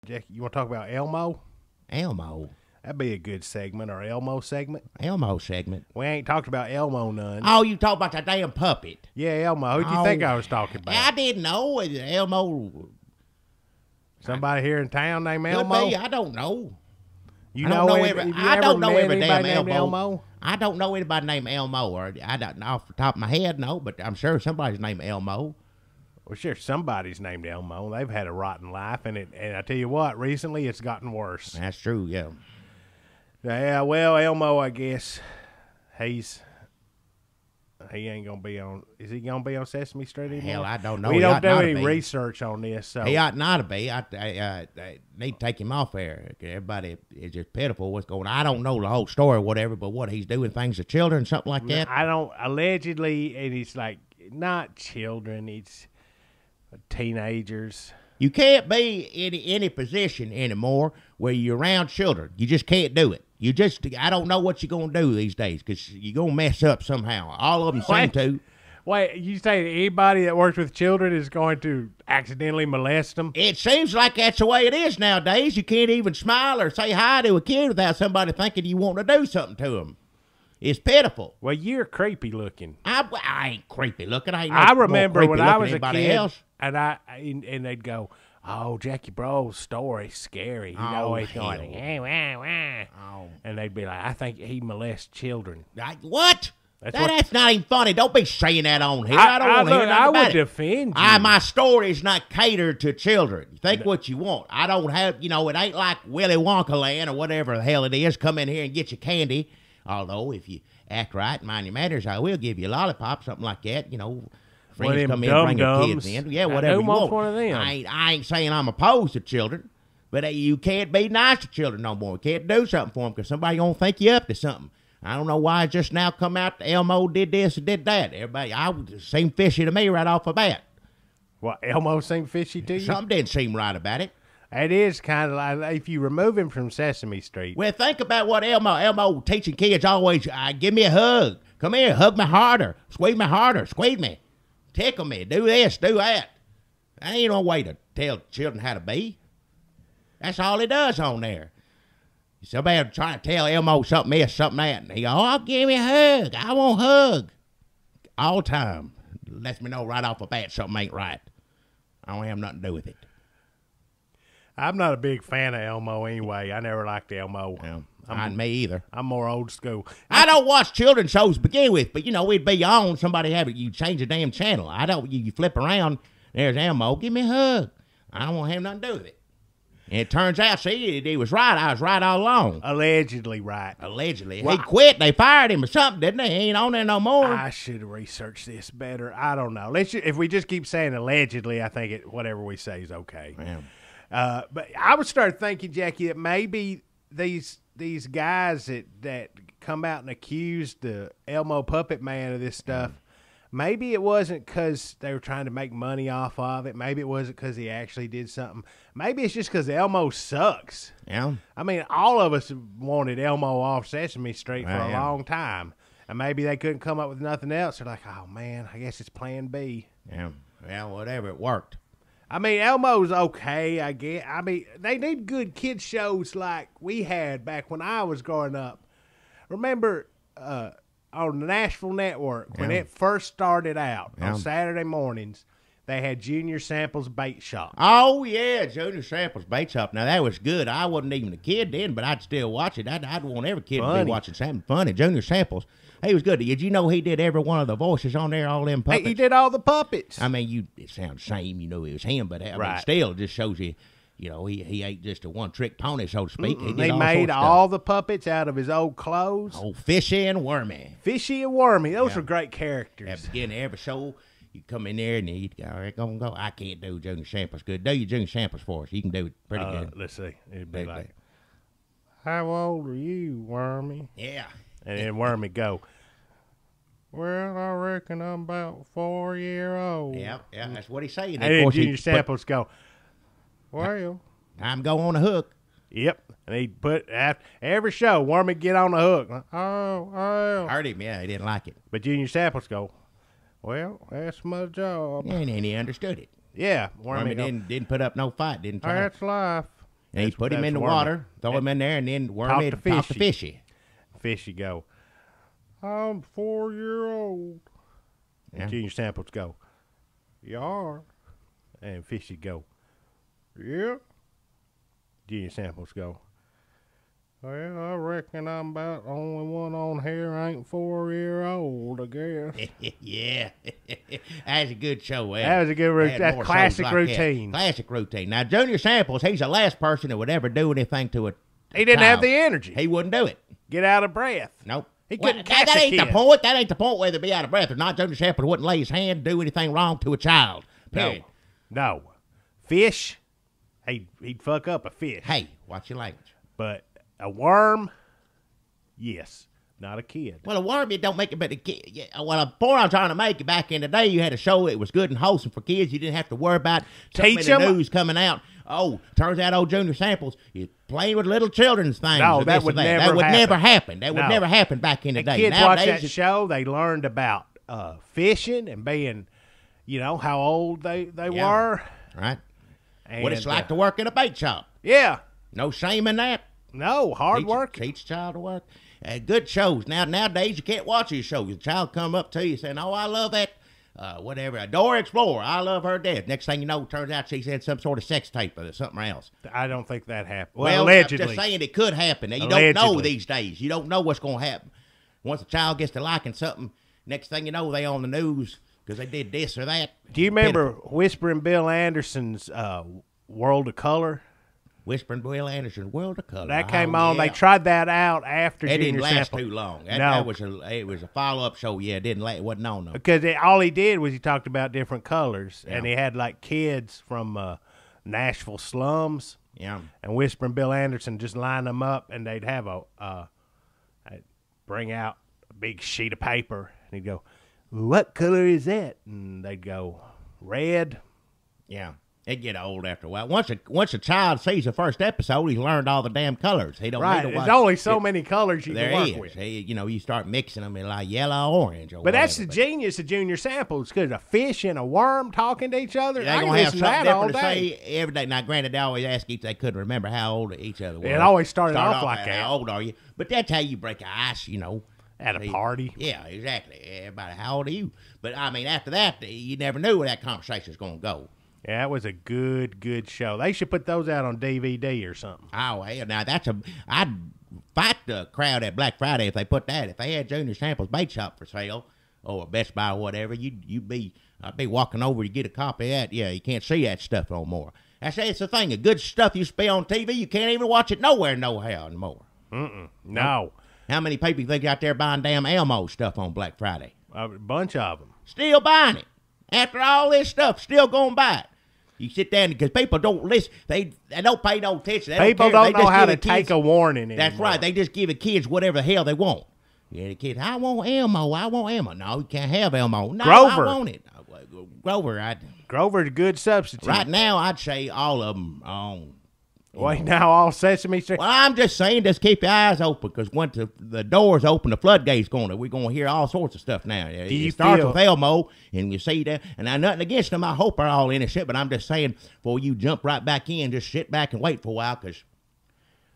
Jackie, you want to talk about Elmo? Elmo. That'd be a good segment, or Elmo segment. Elmo segment. We ain't talked about Elmo none. Oh, you talk about that damn puppet. Yeah, Elmo. Who'd you think I was talking about? I didn't know. Elmo. Somebody here in town named Could Elmo? be. I don't know. You I know don't know have every, you I ever don't know met every damn anybody named Elmo. I don't know anybody named Elmo, or I don't know off the top of my head, no, but I'm sure somebody's named Elmo. Well, sure, somebody's named Elmo. They've had a rotten life, and I tell you what, recently it's gotten worse. That's true, yeah. Yeah, well, Elmo, I guess he ain't gonna be on. Is he gonna be on Sesame Street anymore? Hell, I don't know. We He don't ought do not to any be. research on this, so He ought not to be. I need to take him off there. Everybody is just pitiful what's going on. I don't know the whole story or whatever, but what he's doing things to children, something like that. I don't. Allegedly, and it's like not children. It's teenagers. You can't be in any position anymore where you're around children. You just can't do it. I don't know what you're going to do these days because you're going to mess up somehow. All of them seem to. Wait, you say that anybody that works with children is going to accidentally molest them? It seems like that's the way it is nowadays. You can't even smile or say hi to a kid without somebody thinking you want to do something to them. It's pitiful. Well, you're creepy looking. I ain't creepy looking. I remember when I was a kid, else. and they'd go, "Oh, Jackie Bro's story scary." He's always going, "Hey, wah, wah," and they'd be like, "I think he molests children." What? That's not even funny. Don't be saying that on here. I I don't want to hear nothing I about would it. defend you. My story is not catered to children. You think what you want. I don't have, it ain't like Willy Wonka land or whatever the hell it is. Come in here and get your candy. Although, if you act right and mind your manners, I will give you a lollipop, something like that. Friends come in and bring their kids in. Yeah, whatever you want. One of them. I ain't saying I'm opposed to children, but you can't be nice to children no more. You can't do something for them because somebody gonna think you up to something. I don't know why it just now come out Elmo did this and did that. Everybody, seemed fishy to me right off the bat. Well, Elmo seemed fishy to you? Something didn't seem right about it. It is kind of like if you remove him from Sesame Street. Well, think about what Elmo teaching kids always, give me a hug. Come here, hug me harder. Squeeze me. Tickle me. Do this, do that. That ain't no way to tell children how to be. That's all he does on there. Somebody trying to tell Elmo something this, something that, and he go, "Oh, give me a hug. I want a hug." All the time. Lets me know right off the bat something ain't right. I don't have nothing to do with it. I'm not a big fan of Elmo anyway. I never liked Elmo. Yeah, not me either. I'm more old school. I don't watch children's shows to begin with, but we'd be on, somebody have it, you change the damn channel. You flip around, there's Elmo, give me a hug. I don't want to have nothing to do with it. And it turns out, he was right. I was right all along. Allegedly right. Allegedly. Well, he quit. They fired him or something, didn't they? He ain't on there no more. I should have researched this better. I don't know. If we just keep saying allegedly, I think whatever we say is okay. Yeah. But I would start thinking, Jackie, that maybe these guys that come out and accuse the Elmo Puppet Man of this stuff, maybe it wasn't because they were trying to make money off of it. Maybe it wasn't because he actually did something. Maybe it's just because Elmo sucks. Yeah. I mean, all of us wanted Elmo off Sesame Street for a long time. And maybe they couldn't come up with nothing else. They're like, oh, man, I guess it's plan B. Yeah. Well, whatever. It worked. I mean, Elmo's okay, I guess. I mean, they need good kid shows like we had back when I was growing up. Remember on the Nashville Network, when it first started out on Saturday mornings, they had Junior Samples Bait Shop. Oh, yeah, Junior Samples Bait Shop. Now, that was good. I wasn't even a kid then, but I'd still watch it. I'd want every kid to be watching something funny. Junior Samples. He was good. Did you know he did every one of the voices on there, all them puppets? He did all the puppets. I mean, it sounds the same. It was him, but I mean, still, it just shows you, he ain't just a one-trick pony, so to speak. They made all the puppets out of his old clothes. Oh, Fishy and Wormy. Fishy and Wormy. Those were great characters. At the beginning of every show, you come in there and you'd go, all right, go. I can't do Junior Samples good. Do your Junior Samples for us. You can do it pretty good. Let's see. It'd be like, how old are you, Wormy? Yeah. And then Wormy go, well, I reckon I'm about 4-year-old. Yeah, that's what he's saying. And then Junior Samples go, well. Time to go on the hook. Yep. And he'd put, after every show, Wormy get on the hook. Oh. Heard him, yeah, he didn't like it. But Junior Samples go, well, that's my job. And then he understood it. Yeah. Wormy didn't put up no fight, didn't try. That's life. And he put him in the water, throw him in there, and then Wormy talk to Fishy. Fishy go, I'm 4-year-old. And Yeah. Junior Samples go, you are. And Fishy go, yeah. Junior Samples go, well, I reckon I'm about the only one on here ain't 4-year-old, I guess. Yeah. That's a good show. That was a good routine. That's classic routine. Classic routine. Now, Junior Samples, he's the last person that would ever do anything to a He didn't have child. the energy. He wouldn't do it. Get out of breath. Nope. He couldn't catch that a ain't kid. the point. That ain't the point whether be out of breath or not. Junior Samples wouldn't lay his hand, do anything wrong to a child. Period. No. Fish, he'd fuck up a fish. Hey, watch your language. But a worm, yes. Not a kid. Well, a worm, it don't make it, but a kid. Yeah, well, a point I'm trying to make, back in the day, you had a show that was good and wholesome for kids. You didn't have to worry about something Teach in the 'em. news coming out. Oh, turns out old Junior Samples is playing with little children's things. No, or that this or would that. never That would happen. never happen. That would No. never happen back in the The day. kids watch Nowadays, that show, they learned about fishing and being, how old they Yeah. were. right? And, What it's like to work in a bait shop. Yeah. No shame in that. No, hard work. Teach a child to work. Good shows. Nowadays, you can't watch these shows. The child come up to you saying, oh, I love that, whatever, Dora Explorer. I love her death. Next thing you know, it turns out she's had some sort of sex tape or something else. I don't think that happened. Well, allegedly. I'm just saying it could happen. You don't know Allegedly. these days. You don't know what's going to happen. Once a child gets to liking something, next thing you know, they on the news because they did this or that. Do you remember Whispering Bill Anderson's World of Color? Whispering Bill Anderson, World of Color. That came Oh, on. yeah. They tried that out after It Junior didn't last Sample. too long. No. It was a follow-up show. Yeah, it didn't last. It wasn't on them. Because all he did was he talked about different colors, and Yeah. he had like kids from Nashville slums, Yeah. and Whispering Bill Anderson just line them up, and they'd have I'd bring out a big sheet of paper, and he'd go, "What color is that?" And they'd go, "Red." Yeah. It get old after a while. Once a child sees the first episode, he's learned all the damn colors. He don't Right. need to watch. There's only so many colors you There can work is. with. You start mixing them in like yellow, orange, or But that's the whatever. genius of Junior Samples, because a fish and a worm talking to each other. They're I can gonna have listen to something that all different to day. say every day. Now, granted, they always ask each. They couldn't remember how old each other was. It always started Start off like that. How old are you? But that's how you break ice. At a party. Yeah, exactly. Everybody, how old are you? But I mean, after that, you never knew where that conversation was going to go. Yeah, that was a good show. They should put those out on DVD or something. Oh, hell, now I'd fight the crowd at Black Friday if they put that. If they had Junior Samples Bait Shop for sale, or Best Buy or whatever, I'd be walking over to get a copy of that. Yeah, you can't see that stuff no more. I say it's the thing. The good stuff you see on TV, you can't even watch it nowhere, no how anymore. No. How many people you think out there buying damn Elmo stuff on Black Friday? A bunch of them. Still buying it. After all this stuff, still going to buy it. You sit down because people don't listen. They don't pay no attention. They People don't, care. don't They know just how to give the kids- take a warning anymore. That's right. They just give the kids whatever the hell they want. Yeah, the kids, I want Elmo. I want Elmo. No, you can't have Elmo. No, Grover. I want it. Grover, Grover's a good substitute. right now, I'd say all of them on. Wait, now all Sesame Street. Well, I'm just saying, just keep your eyes open because once the doors open, the floodgates going to. We're going to hear all sorts of stuff now. you It starts feel- with Elmo, and you see that. And I'm nothing against them. I hope they're all innocent, but I'm just saying, before you jump right back in, just sit back and wait for a while because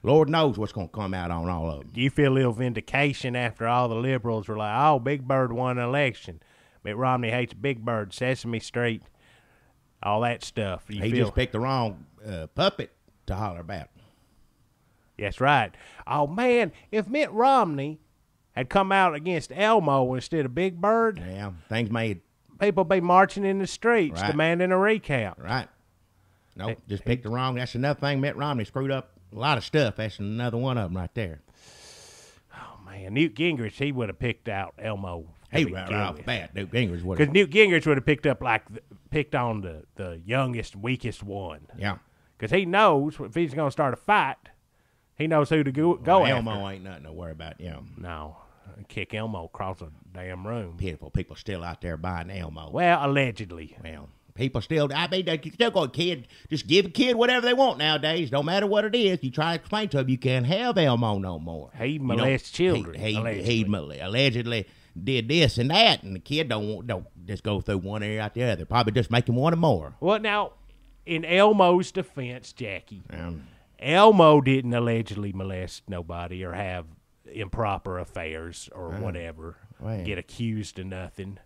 Lord knows what's going to come out on all of them. Do you feel a little vindication after all the liberals were like, oh, Big Bird won an election? Mitt Romney hates Big Bird, Sesame Street, all that stuff. You He feel, just picked the wrong puppet to holler about. That's right. Oh, man, if Mitt Romney had come out against Elmo instead of Big Bird, Yeah, things made people be marching in the streets Right. demanding a recount. right. Nope, just picked the wrong. That's another thing. Mitt Romney screwed up a lot of stuff. That's another one of them right there. Oh, man, Newt Gingrich, he would have picked out Elmo. He right off the bat. Newt Gingrich would. Because Newt Gingrich would have picked on the youngest, weakest one. Yeah. Because he knows if he's going to start a fight, he knows who to go after. Elmo ain't nothing to worry about. Yeah. No, kick Elmo across a damn room. Pitiful people still out there buying Elmo. Well, allegedly. Well, people still. I mean, they can still go. Kid, just give a kid whatever they want nowadays. Don't matter what it is. You try to explain to them, you can't have Elmo no more. He You know, molests children, He allegedly. allegedly did this and that, and the kid don't just go through one ear out the other. Probably just make him want more. Well, now, in Elmo's defense, Jackie, Elmo didn't allegedly molest nobody or have improper affairs or whatever, Well. get accused of nothing.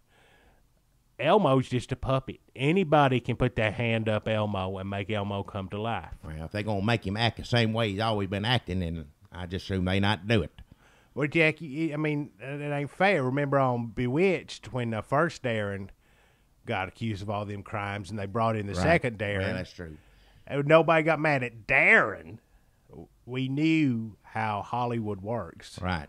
Elmo's just a puppet. Anybody can put their hand up Elmo and make Elmo come to life. Well, if they're going to make him act the same way he's always been acting, then I just assume they not do it. Well, Jackie, I mean, it ain't fair. Remember on Bewitched when the first Darren got accused of all them crimes and they brought in the second Darren. Well, that's true. And nobody got mad at Darren. We knew how Hollywood works. Right.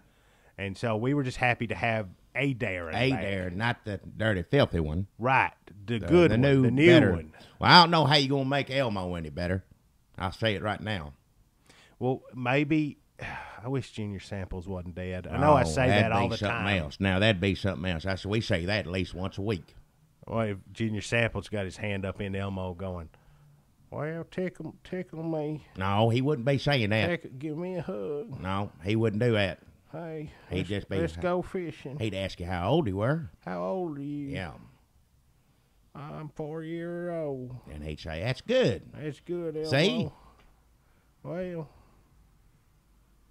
And so we were just happy to have a Darren. A back. Darren, not the dirty, filthy one. Right. The good one. The new better one. Well, I don't know how you're going to make Elmo any better. I'll say it right now. Well, maybe. I wish Junior Samples wasn't dead. I know I say that all the something time. Else. Now, that'd be something else. We say that at least once a week. Well, if Junior Samples got his hand up in Elmo going, well, tickle me. No, he wouldn't be saying that. Give me a hug. No, he wouldn't do that. Hey, He'd let's go fishing. He'd ask you how old you were. How old are you? Yeah. I'm 4 years old. And he'd say, that's good. That's good, Elmo. See? Well,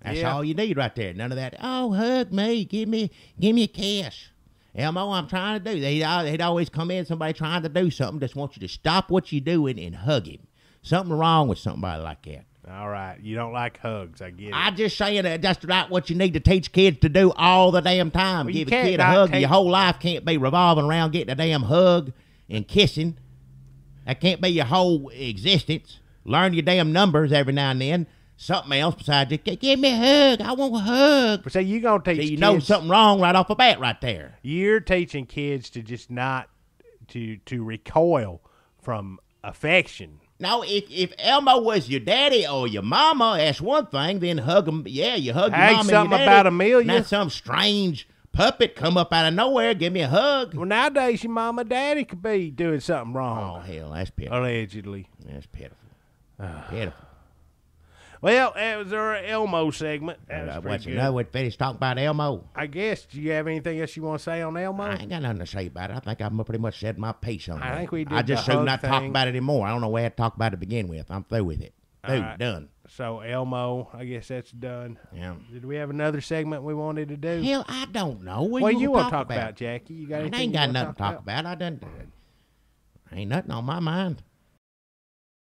That's yeah. all you need right there. None of that, oh, hug me, give me a kiss. Elmo, I'm trying to do. He'd always come in, somebody trying to do something, just want you to stop what you're doing and hug him. Something wrong with somebody like that. all right. You don't like hugs. I get it. I just saying that that's not what you need to teach kids to do all the damn time. Well, you Give a can't kid a not hug. take- Your whole life can't be revolving around getting a damn hug and kissing. That can't be your whole existence. Learn your damn numbers every now and then. Something else besides just give me a hug. I want a hug. So you gonna teach See, you kids? know something wrong right off the bat right there. You're teaching kids to just not to recoil from affection. No, if Elmo was your daddy or your mama, that's one thing. Then hug him. Yeah, you hug your Hey, mama and something your daddy. about Amelia. Not some strange puppet come up out of nowhere. Give me a hug. Well, nowadays your mama and daddy could be doing something Oh, wrong, hell, that's pitiful. allegedly. That's pitiful. Pitiful. Well, that was our Elmo segment. That was What pretty you good. know, we finished talking about Elmo. I guess. Do you have anything else you want to say on Elmo? I ain't got nothing to say about it. I think I've pretty much said my piece on it. I think we did I just the soon hug not talk thing. about it anymore. I don't know where to talk about it to begin with. I'm through with it. Through, right. done. So Elmo, I guess that's done. Yeah. Did we have another segment we wanted to do? Hell, I don't know. What you want to talk about, Jackie? You got I anything ain't you got wanna nothing to talk about. I done. Ain't nothing on my mind.